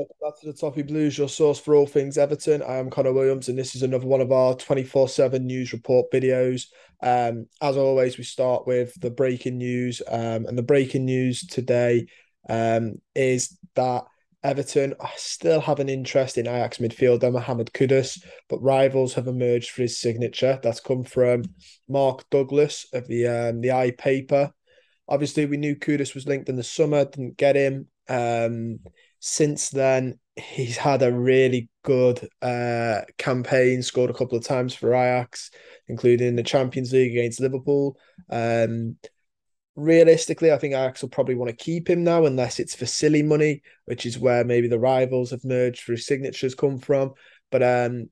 Welcome back to the Toffee Blues, your source for all things Everton. I am Connor Williams, and this is another one of our 24/7 news report videos. As always, we start with the breaking news. And the breaking news today is that Everton still have an interest in Ajax midfielder Mohamed Kudus, but rivals have emerged for his signature. That's come from Mark Douglas of the I paper. Obviously, we knew Kudus was linked in the summer, didn't get him. Since then, he's had a really good campaign, scored a couple of times for Ajax, including in the Champions League against Liverpool. Um, Realistically, I think Ajax will probably want to keep him now, unless it's for silly money, which is where maybe the rivals have merged for his signatures come from. But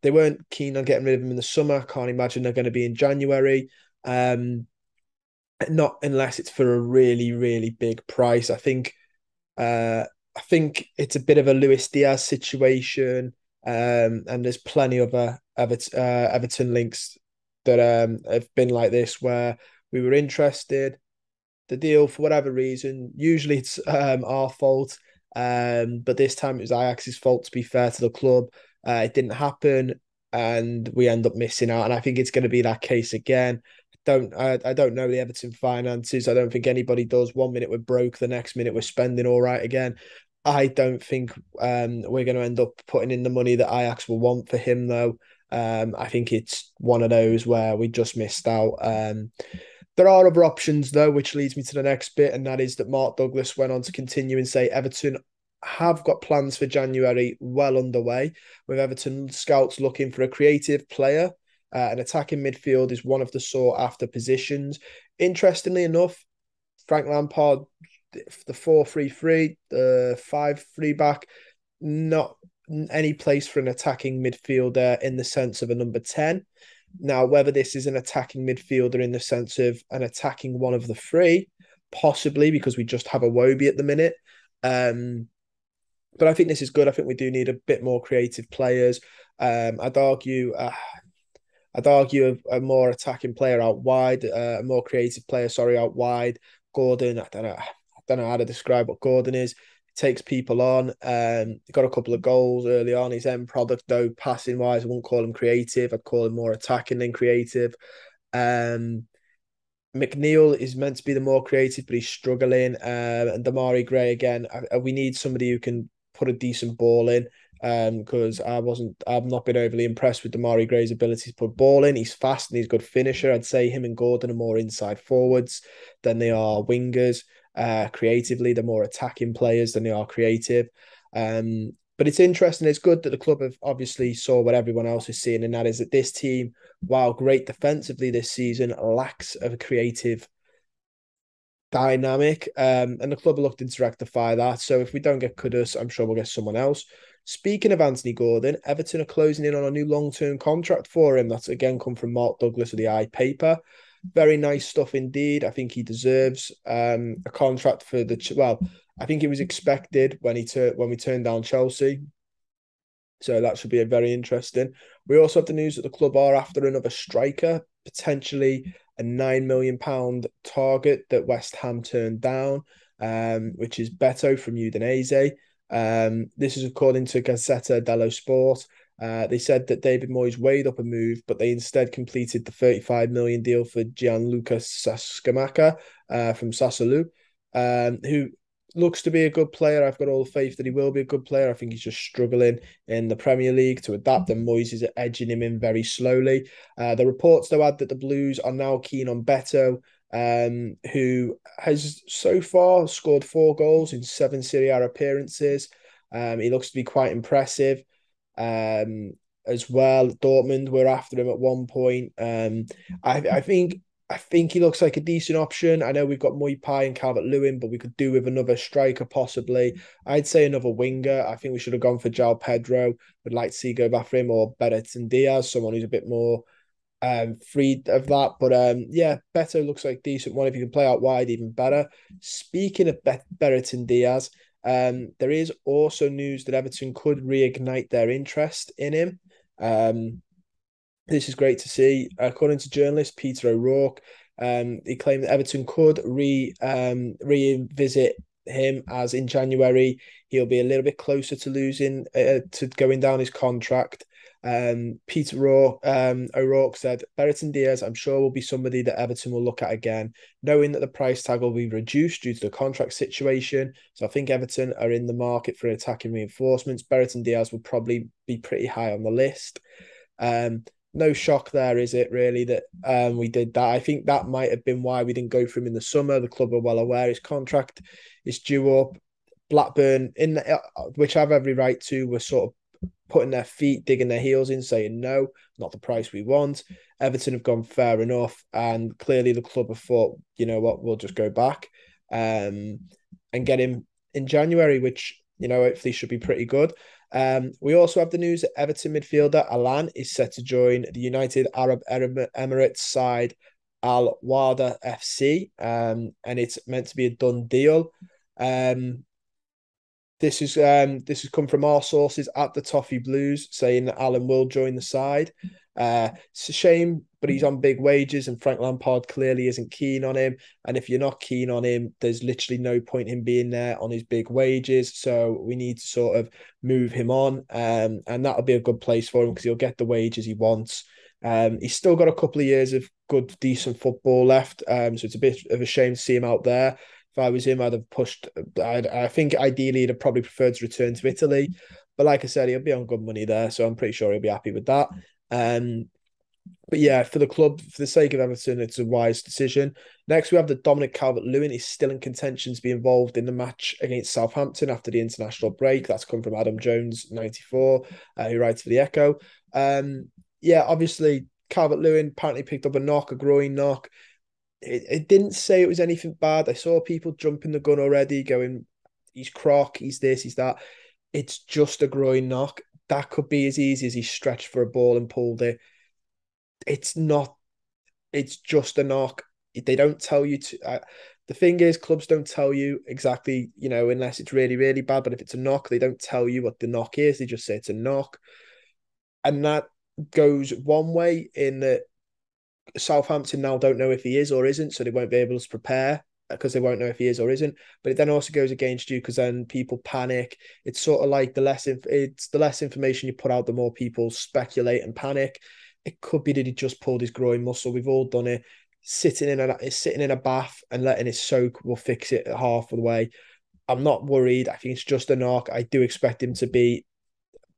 they weren't keen on getting rid of him in the summer. Can't imagine they're going to be in January. Not unless it's for a really, really big price. I think it's a bit of a Luis Diaz situation, and there's plenty of Everton links that have been like this where we were interested. The deal, for whatever reason, usually it's our fault, but this time it was Ajax's fault. To be fair to the club, it didn't happen, and we end up missing out. And I think it's going to be that case again. I don't know the Everton finances. I don't think anybody does. 1 minute we're broke, the next minute we're spending all right again. I don't think we're going to end up putting in the money that Ajax will want for him, though. I think it's one of those where we just missed out. There are other options, though, which leads me to the next bit, and that is that Mark Douglas went on to continue and say Everton have got plans for January well underway, with Everton scouts looking for a creative player. An attacking midfield is one of the sought after positions. Interestingly enough, Frank Lampard, the 4-3-3, the 5-3 back, not any place for an attacking midfielder in the sense of a number 10. Now, whether this is an attacking midfielder in the sense of an attacking one of the three, possibly because we just have a Wobie at the minute. But I think this is good. I think we do need a bit more creative players. I'd argue a more attacking player out wide, a more creative player, sorry, out wide. Gordon, I don't know how to describe what Gordon is. He takes people on. He got a couple of goals early on. His end product, though, passing wise, I wouldn't call him creative. I'd call him more attacking than creative. Um, McNeil is meant to be the more creative, but he's struggling. And Damari Gray again. We need somebody who can put a decent ball in. Because I've not been overly impressed with Damari Gray's ability to put ball in. He's fast and he's a good finisher. I'd say him and Gordon are more inside forwards than they are wingers. Creatively, they're more attacking players than they are creative. But it's interesting. It's good that the club have obviously saw what everyone else is seeing, and that is that this team, while great defensively this season, lacks of a creative dynamic. And the club are looking to rectify that. So if we don't get Kudus, I'm sure we'll get someone else. Speaking of Anthony Gordon, Everton are closing in on a new long-term contract for him. That's again come from Mark Douglas of the I paper. Very nice stuff indeed. I think he deserves a contract for well. I think it was expected when when we turned down Chelsea. So that should be a very interesting. We also have the news that the club are after another striker, potentially a £9 million target that West Ham turned down, which is Beto from Udinese. This is according to Gazzetta dello Sport. They said that David Moyes weighed up a move, but they instead completed the 35 million deal for Gianluca Scamacca from Sassuolo, who looks to be a good player. I've got all the faith that he will be a good player. I think he's just struggling in the Premier League to adapt, and Moyes is edging him in very slowly. The reports, though, add that the Blues are now keen on Beto, who has so far scored 4 goals in 7 Serie A appearances. He looks to be quite impressive. As well, Dortmund were after him at one point. I think he looks like a decent option. I know we've got Muipai and Calvert-Lewin, but we could do with another striker possibly. I'd say another winger. I think we should have gone for João Pedro. Would like to see go back for him, or Everton Diaz, someone who's a bit more free of that. But yeah, Beto looks like a decent one. If you can play out wide, even better. Speaking of Everton Diaz, there is also news that Everton could reignite their interest in him. This is great to see. According to journalist Peter O'Rourke, he claimed that Everton could revisit him, as in January he'll be a little bit closer to losing to going down his contract. Peter O'Rourke said, Brereton Diaz, I'm sure, will be somebody that Everton will look at again, knowing that the price tag will be reduced due to the contract situation. So I think Everton are in the market for attacking reinforcements. Brereton Diaz will probably be pretty high on the list. No shock there, is it, really, that we did that? I think that might have been why we didn't go for him in the summer. The club are well aware his contract is due up. Blackburn, which I have every right to, were sort of putting their feet, digging their heels in, saying no, not the price we want. Everton have gone fair enough, and clearly the club have thought, you know what, we'll just go back and get him in January, which, you know, hopefully should be pretty good. We also have the news that Everton midfielder Alan is set to join the United Arab Emirates side Al Wada FC, and it's meant to be a done deal. This has come from our sources at the Toffee Blues, saying that Alan will join the side. It's a shame, but he's on big wages, and Frank Lampard clearly isn't keen on him. And if you're not keen on him, there's literally no point in being there on his big wages. So we need to sort of move him on, and that'll be a good place for him because he'll get the wages he wants. He's still got a couple of years of good, decent football left. So it's a bit of a shame to see him out there. If I was him, I'd have pushed. I think ideally he'd have probably preferred to return to Italy, but like I said, he'll be on good money there, so I'm pretty sure he'll be happy with that. But yeah, for the club, for the sake of Everton, it's a wise decision. Next, we have the Dominic Calvert-Lewin. He's still in contention to be involved in the match against Southampton after the international break. That's come from Adam Jones, 94, who writes for the Echo. Yeah, obviously, Calvert-Lewin apparently picked up a groin knock. It didn't say it was anything bad. I saw people jumping the gun already, going, he's croc, he's this, he's that. It's just a groin knock. That could be as easy as he stretched for a ball and pulled it. It's not. It's just a knock. They don't tell you to. The thing is, clubs don't tell you exactly, you know, unless it's really, really bad. But if it's a knock, they don't tell you what the knock is. They just say it's a knock. And that goes one way in that Southampton now don't know if he is or isn't, so they won't be able to prepare because they won't know if he is or isn't. But it then also goes against you because then people panic. It's sort of like the less information you put out, the more people speculate and panic. It could be that he just pulled his groin muscle. We've all done it. Sitting in a bath and letting it soak will fix it half of the way. I'm not worried. I think it's just a knock. I do expect him to be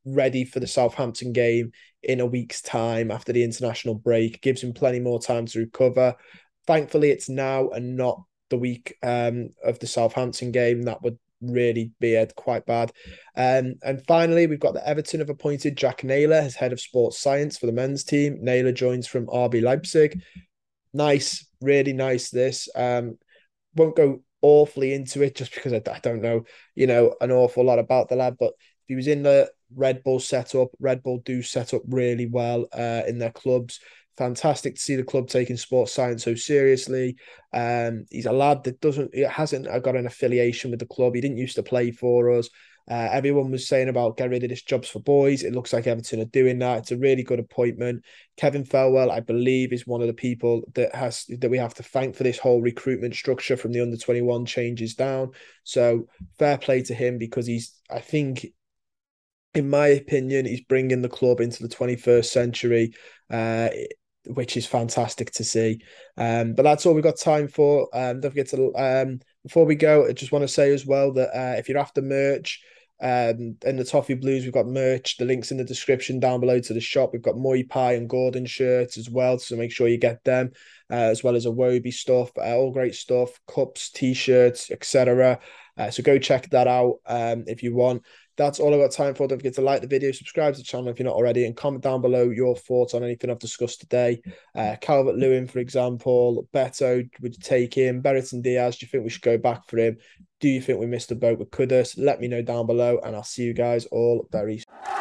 ready for the Southampton game in a week's time after the international break. Gives him plenty more time to recover. Thankfully, it's now and not the week of the Southampton game. That would really be quite bad. And finally, we've got the Everton have appointed Jack Naylor as head of sports science for the men's team. Naylor joins from RB Leipzig. Nice, really nice. This won't go awfully into it just because I don't know, you know, an awful lot about the lad, but he was in the Red Bull setup. Red Bull do set up really well in their clubs. Fantastic to see the club taking sports science so seriously. He's a lad that hasn't got an affiliation with the club. He didn't used to play for us. Everyone was saying about get rid of this jobs for boys. It looks like Everton are doing that. It's a really good appointment. Kevin Felwell, I believe, is one of the people that we have to thank for this whole recruitment structure from the under-21 changes down. So fair play to him because I think, in my opinion, he's bringing the club into the 21st century, which is fantastic to see. But that's all we've got time for. Don't forget to, before we go, I just want to say as well that if you're after merch, in the Toffee Blues, we've got merch. The link's in the description down below to the shop. We've got Muay Pie and Gordon shirts as well, so make sure you get them, as well as Awobi stuff, all great stuff, cups, t-shirts, etc. So go check that out if you want. That's all I've got time for. Don't forget to like the video, subscribe to the channel if you're not already, and comment down below your thoughts on anything I've discussed today. Calvert-Lewin, for example, Beto, would you take him? Brereton Diaz, do you think we should go back for him? Do you think we missed the boat with Kudus? Let me know down below, and I'll see you guys all very soon.